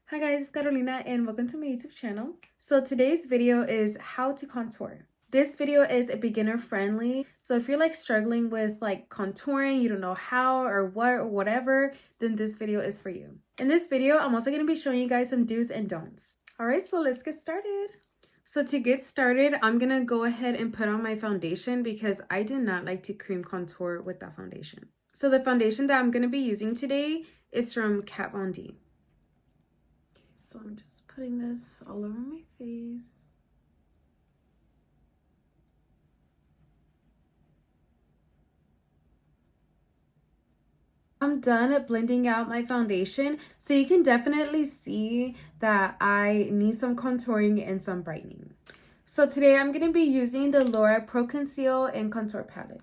Hi guys, it's Carolina and welcome to my YouTube channel. So today's video is how to contour. This video is a beginner friendly. So if you're like struggling with like contouring, you don't know how or what or whatever, then this video is for you. In this video, I'm also going to be showing you guys some do's and don'ts. All right, so let's get started. So to get started, I'm going to go ahead and put on my foundation because I do not like to cream contour with that foundation. So the foundation that I'm going to be using today is from Kat Von D. So I'm just putting this all over my face. I'm done at blending out my foundation, so you can definitely see that I need some contouring and some brightening. So today I'm going to be using the Laura Pro Conceal and Contour Palette.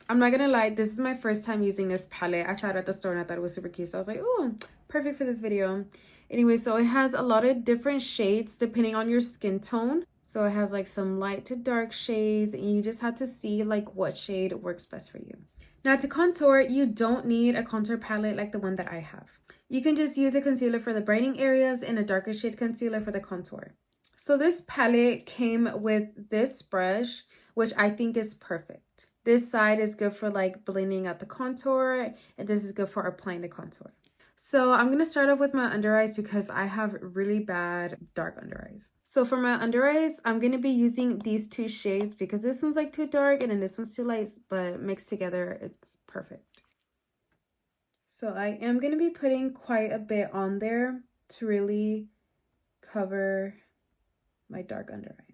I'm not going to lie, this is my first time using this palette. I saw it at the store and I thought it was super cute, so I was like, oh, perfect for this video. Anyway, so it has a lot of different shades depending on your skin tone. So it has like some light to dark shades and you just have to see like what shade works best for you. Now to contour, you don't need a contour palette like the one that I have. You can just use a concealer for the brightening areas and a darker shade concealer for the contour. So this palette came with this brush, which I think is perfect. This side is good for like blending out the contour and this is good for applying the contour. So I'm going to start off with my under eyes because I have really bad dark under eyes. So for my under eyes, I'm going to be using these two shades because this one's like too dark and then this one's too light, but mixed together, it's perfect. So I am going to be putting quite a bit on there to really cover my dark under eye.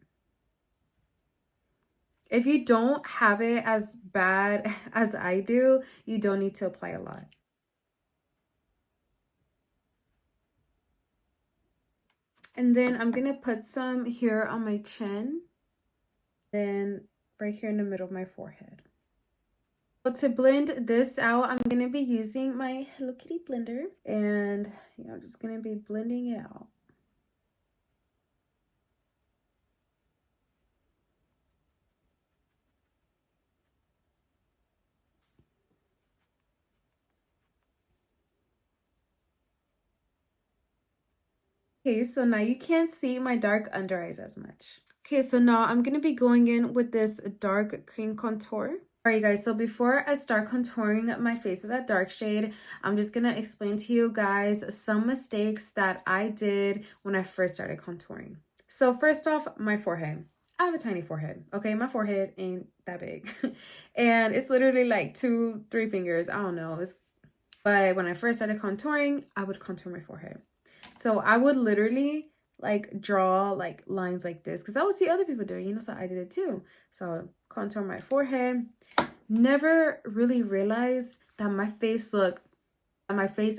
If you don't have it as bad as I do, you don't need to apply a lot. And then I'm going to put some here on my chin. Then right here in the middle of my forehead. So to blend this out, I'm going to be using my Hello Kitty blender. And I'm just going to be blending it out. Okay, so now you can't see my dark under eyes as much. Okay, so now I'm going to be going in with this dark cream contour. Alright guys, so before I start contouring my face with that dark shade, I'm just going to explain to you guys some mistakes that I did when I first started contouring. So first off, my forehead. I have a tiny forehead, okay? My forehead ain't that big. And it's literally like 2-3 fingers, I don't know. But when I first started contouring, I would contour my forehead. So I would literally like draw like lines like this because I would see other people do it, so I did it too. So contour my forehead. Never really realized that my face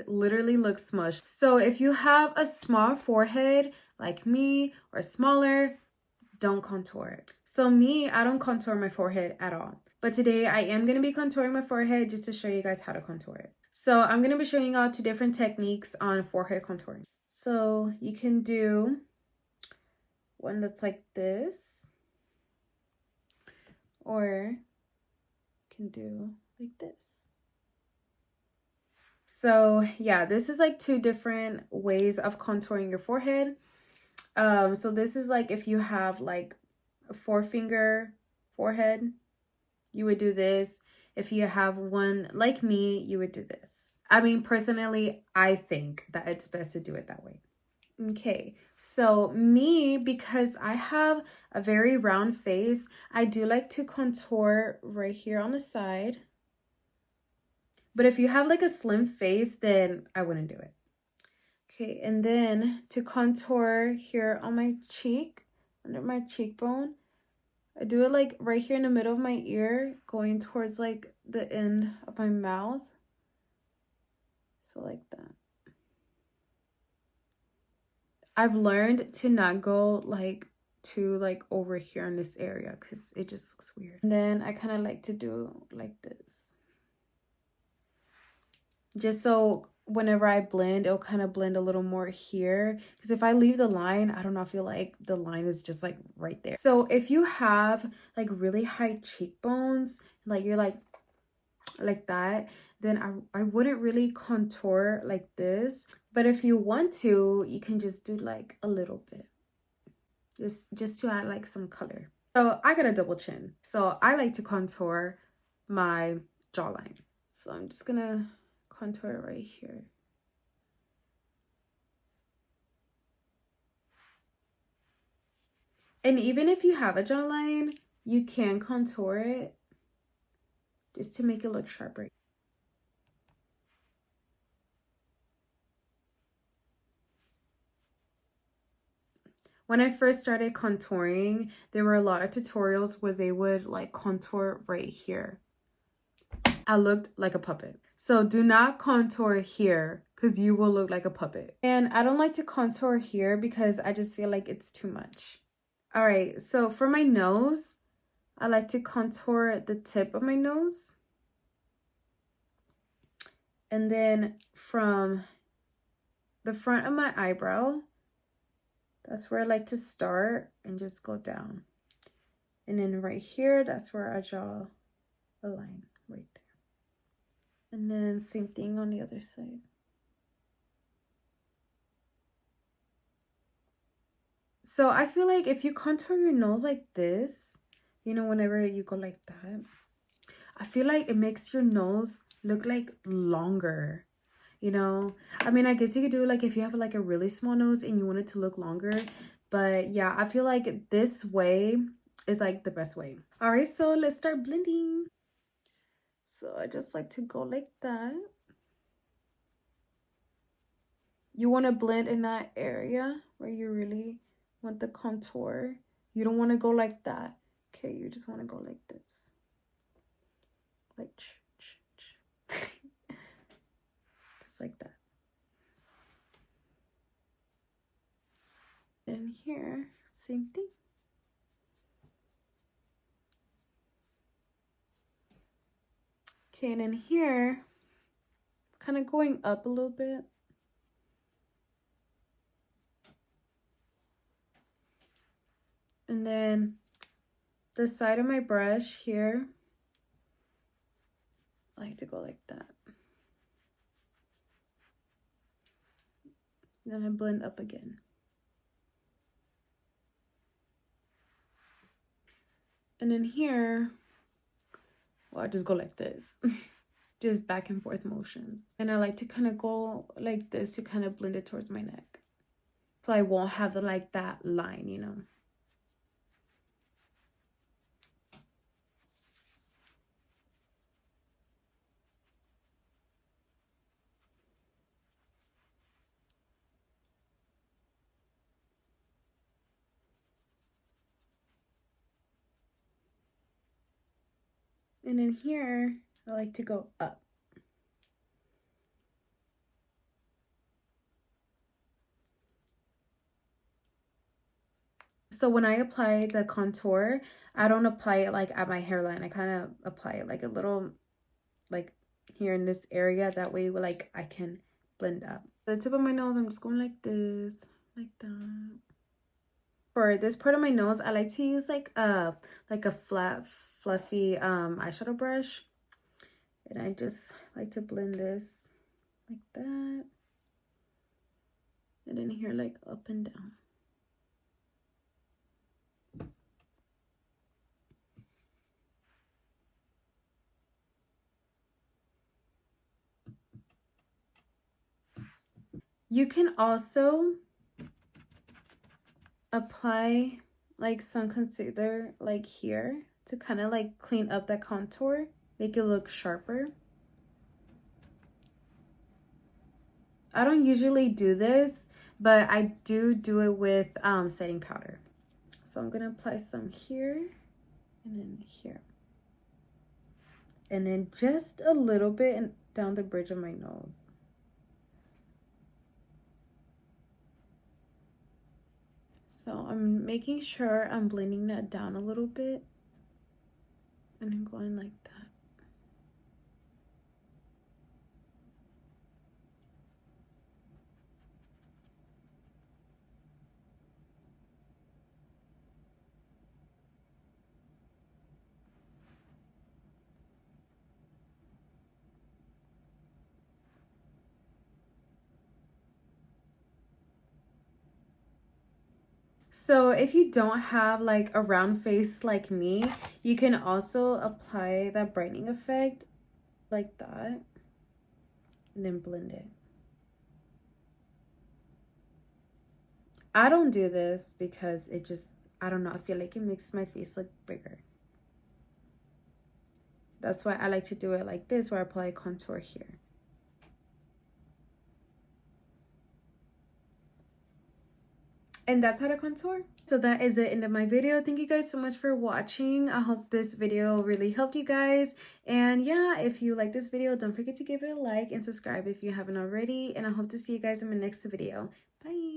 literally looks smushed. So if you have a small forehead like me or smaller, don't contour it. So me, I don't contour my forehead at all. But today I am going to be contouring my forehead just to show you guys how to contour it. So I'm going to be showing you all 2 different techniques on forehead contouring. So you can do one that's like this, or you can do like this. So yeah, this is like 2 different ways of contouring your forehead. So this is like if you have like a 4-finger forehead, you would do this. If you have one like me, you would do this. I mean, personally, I think that it's best to do it that way. Okay, so me, because I have a very round face, I do like to contour right here on the side. But if you have like a slim face, then I wouldn't do it. Okay, and then to contour here on my cheek, under my cheekbone, I do it like right here in the middle of my ear, going towards like the end of my mouth. So like that. I've learned to not go like to like over here in this area because it just looks weird. And then I kind of like to do like this. Just so whenever I blend, it'll kind of blend a little more here. Because if I leave the line, I don't know, I feel like the line is just like right there. So if you have like really high cheekbones, like you're like like that, then I wouldn't really contour like this. But if you want to, you can just do like a little bit, just to add like some color. So I got a double chin, so I like to contour my jawline. So I'm just gonna contour it right here. And even if you have a jawline, you can contour it just to make it look sharper. When I first started contouring, there were a lot of tutorials where they would like contour right here. I looked like a puppet. So do not contour here because you will look like a puppet. And I don't like to contour here because I just feel like it's too much. All right, so for my nose, I like to contour the tip of my nose. And then from the front of my eyebrow, that's where I like to start and just go down. And then right here, that's where I draw a line right there. And then same thing on the other side. So I feel like if you contour your nose like this, you know, whenever you go like that, I feel like it makes your nose look like longer. You know, I mean, I guess you could do it like if you have like a really small nose and you want it to look longer. But yeah, I feel like this way is like the best way. All right, so let's start blending. So I just like to go like that. You want to blend in that area where you really want the contour. You don't want to go like that. Okay, you just want to go like this. Like, just like that. And here, same thing. Okay, and then here, kind of going up a little bit. And then the side of my brush here, I like to go like that. Then I blend up again. And then here, well, I just go like this. Just back and forth motions. And I like to kind of go like this to kind of blend it towards my neck. So I won't have the like that line, you know. And then here, I like to go up. So when I apply the contour, I don't apply it like at my hairline. I kind of apply it like a little, like here in this area. That way, like I can blend up. The tip of my nose, I'm just going like this, like that. For this part of my nose, I like to use like a flat, fluffy eyeshadow brush. And I just like to blend this like that. And then here, like up and down. You can also apply like some concealer like here to kind of like clean up that contour, make it look sharper. I don't usually do this, but I do it with setting powder. So I'm gonna apply some here and then here. And then just a little bit down the bridge of my nose. So I'm making sure I'm blending that down a little bit. And I'm going like that. So if you don't have like a round face like me, you can also apply that brightening effect like that and then blend it. I don't do this because it just, I don't know, I feel like it makes my face look bigger. That's why I like to do it like this, where I apply contour here. And that's how to contour. So that is it in my video. Thank you guys so much for watching. I hope this video really helped you guys. And yeah, if you like this video, don't forget to give it a like and subscribe if you haven't already. And I hope to see you guys in my next video. Bye.